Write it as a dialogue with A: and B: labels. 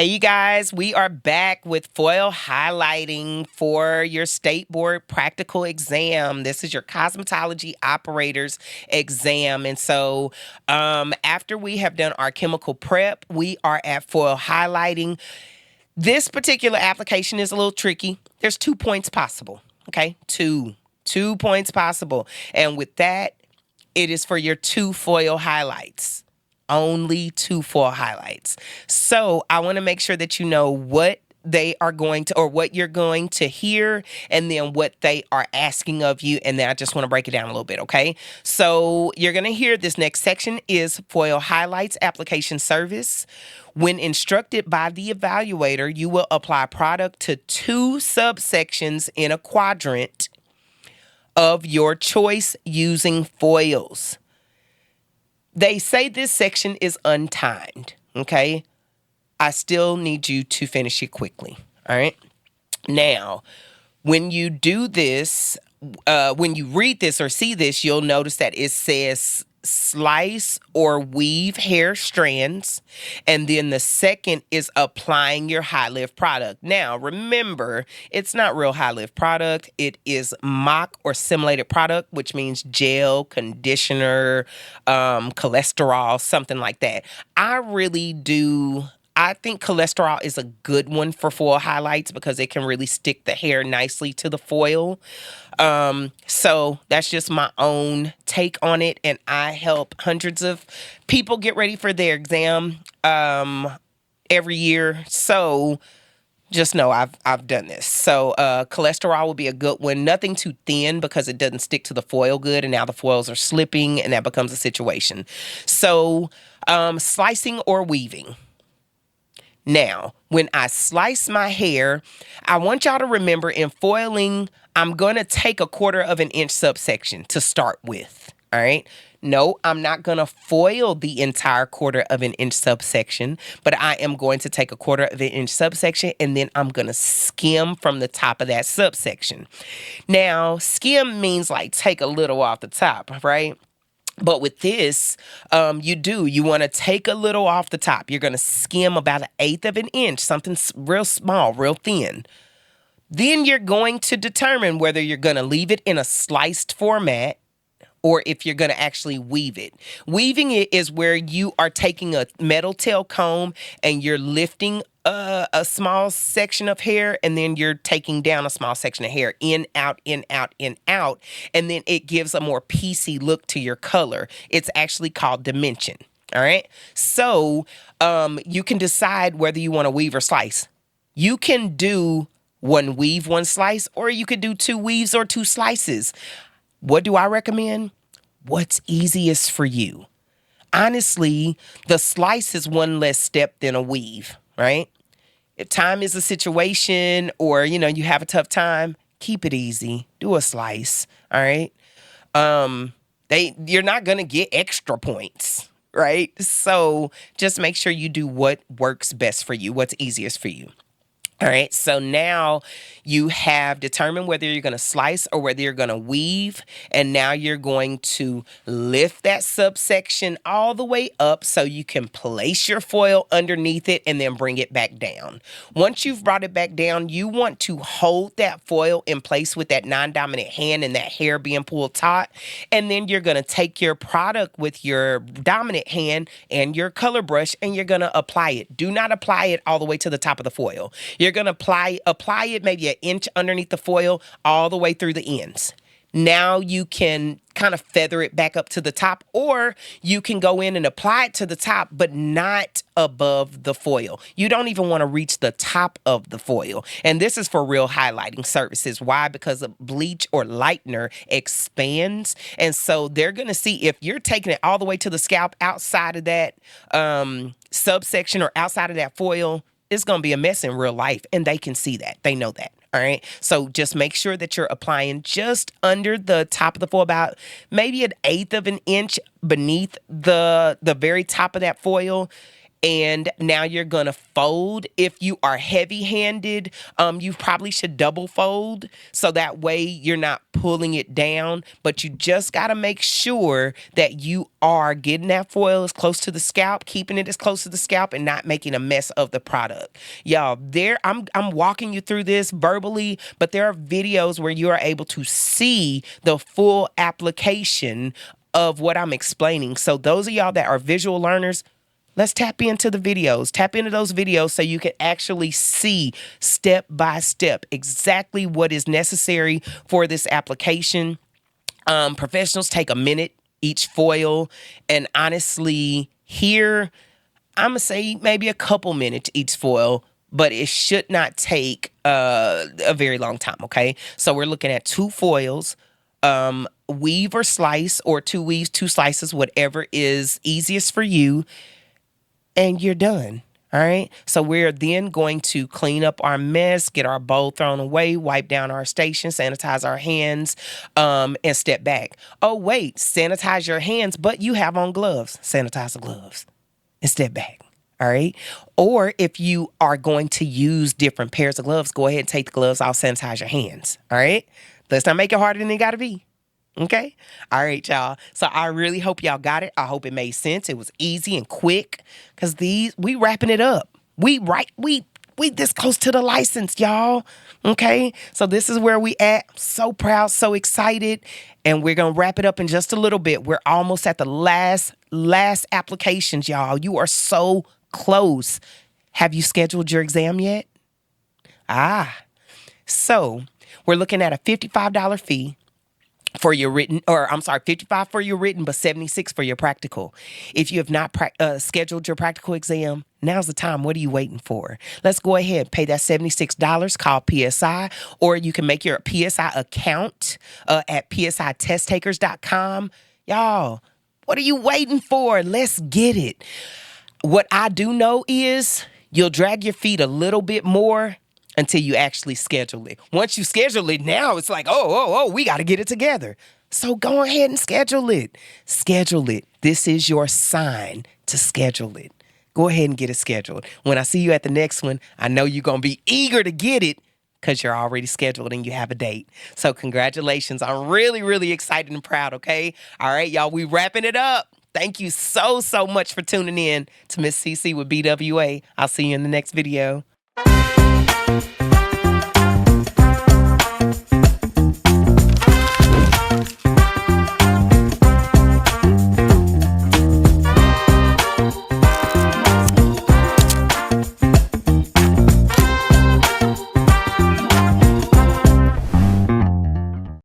A: Hey, you guys, we are back with foil highlighting for your state board practical exam. This is your cosmetology operators exam. And so, after we have done our chemical prep, we are at foil highlighting. This particular application is a little tricky. There's 2 points possible. Okay, two points possible. And with that, it is for your two foil highlights. Only two foil highlights. So I want to make sure that you know what they are going to, or what you're going to hear, and then what they are asking of you. And then I just want to break it down a little bit, okay? So you're going to hear this next section is foil highlights application service. When instructed by the evaluator, you will apply product to two subsections in a quadrant of your choice using foils. They say this section is untimed, okay? I still need you to finish it quickly, all right? Now, when you do this, when you read this or see this, you'll notice that it says slice or weave hair strands, and then the second is applying your high lift product. Now remember, it's not real high lift product. It is mock or simulated product, which means gel, conditioner, cholesterol, something like that. I think cholesterol is a good one for foil highlights because it can really stick the hair nicely to the foil. So that's just my own take on it. And I help hundreds of people get ready for their exam every year. So just know I've done this. So cholesterol will be a good one. Nothing too thin because it doesn't stick to the foil good. And now the foils are slipping and that becomes a situation. So slicing or weaving. Now, when I slice my hair, I want y'all to remember in foiling, I'm going to take 1/4 of an inch subsection to start with. All right. No, I'm not going to foil the entire 1/4 of an inch subsection, but I am going to take 1/4 of an inch subsection and then I'm going to skim from the top of that subsection. Now, skim means like take a little off the top, right? But with this, you want to take a little off the top. You're going to skim about 1/8 of an inch, something real small, real thin. Then you're going to determine whether you're going to leave it in a sliced format or if you're going to actually weave it. Weaving it is where you are taking a metal tail comb and you're lifting a small section of hair, and then you're taking down a small section of hair, in, out, in, out, in, out, and then it gives a more piecey look to your color. It's actually called dimension. All right. So you can decide whether you want to weave or slice. You can do one weave, one slice, or you could do two weaves or two slices. What do I recommend? What's easiest for you? Honestly, the slice is one less step than a weave, right? If time is a situation or, you have a tough time, keep it easy. Do a slice, all right? You're not going to get extra points, right? So just make sure you do what works best for you, what's easiest for you. All right, so now you have determined whether you're going to slice or whether you're going to weave, and now you're going to lift that subsection all the way up so you can place your foil underneath it and then bring it back down. Once you've brought it back down, you want to hold that foil in place with that non-dominant hand and that hair being pulled taut, and then you're going to take your product with your dominant hand and your color brush and you're going to apply it. Do not apply it all the way to the top of the foil. You're going to apply it maybe 1 inch underneath the foil all the way through the ends. Now you can kind of feather it back up to the top, or you can go in and apply it to the top, but not above the foil. You don't even want to reach the top of the foil. And this is for real highlighting services. Why? Because the bleach or lightener expands. And so they're going to see if you're taking it all the way to the scalp outside of that subsection or outside of that foil, it's going to be a mess in real life, and they can see that. They know that. All right. So just make sure that you're applying just under the top of the foil, about maybe 1/8 of an inch beneath the very top of that foil. And now you're gonna fold. If you are heavy-handed, you probably should double fold so that way you're not pulling it down. But you just gotta make sure that you are getting that foil as close to the scalp, keeping it as close to the scalp, and not making a mess of the product. Y'all, I'm walking you through this verbally, but there are videos where you are able to see the full application of what I'm explaining. So those of y'all that are visual learners, let's tap into the videos. Tap into those videos so you can actually see step by step exactly what is necessary for this application. Professionals take a minute each foil, and honestly, here I'm gonna say maybe a couple minutes each foil, but it should not take a very long time. Okay, so we're looking at 2 foils. Weave or slice, or 2 weaves, 2 slices, whatever is easiest for you, and you're done. All right. So we're then going to clean up our mess, get our bowl thrown away, wipe down our station, sanitize our hands, and step back. Oh, wait, sanitize your hands, but you have on gloves. Sanitize the gloves and step back. All right. Or if you are going to use different pairs of gloves, go ahead and take the gloves off, sanitize your hands. All right. Let's not make it harder than it got to be. Okay. All right, y'all. So I really hope y'all got it. I hope it made sense. It was easy and quick because we wrapping it up. We this close to the license, y'all. Okay. So this is where we at. So proud, so excited. And we're going to wrap it up in just a little bit. We're almost at the last applications, y'all. You are so close. Have you scheduled your exam yet? So we're looking at a $55 fee for your written, or I'm sorry, $55 for your written, but $76 for your practical. If you have not scheduled your practical exam, now's the time. What are you waiting for? Let's go ahead, pay that $76, call PSI, or you can make your PSI account at psitesttakers.com. Y'all, what are you waiting for? Let's get it. What I do know is you'll drag your feet a little bit more until you actually schedule it. Once you schedule it, now it's like, we got to get it together. So go ahead and schedule it. Schedule it. This is your sign to schedule it. Go ahead and get it scheduled. When I see you at the next one, I know you're going to be eager to get it because you're already scheduled and you have a date. So congratulations. I'm really, really excited and proud, okay? All right, y'all, we wrapping it up. Thank you so much for tuning in to Miss CC with BWA. I'll see you in the next video.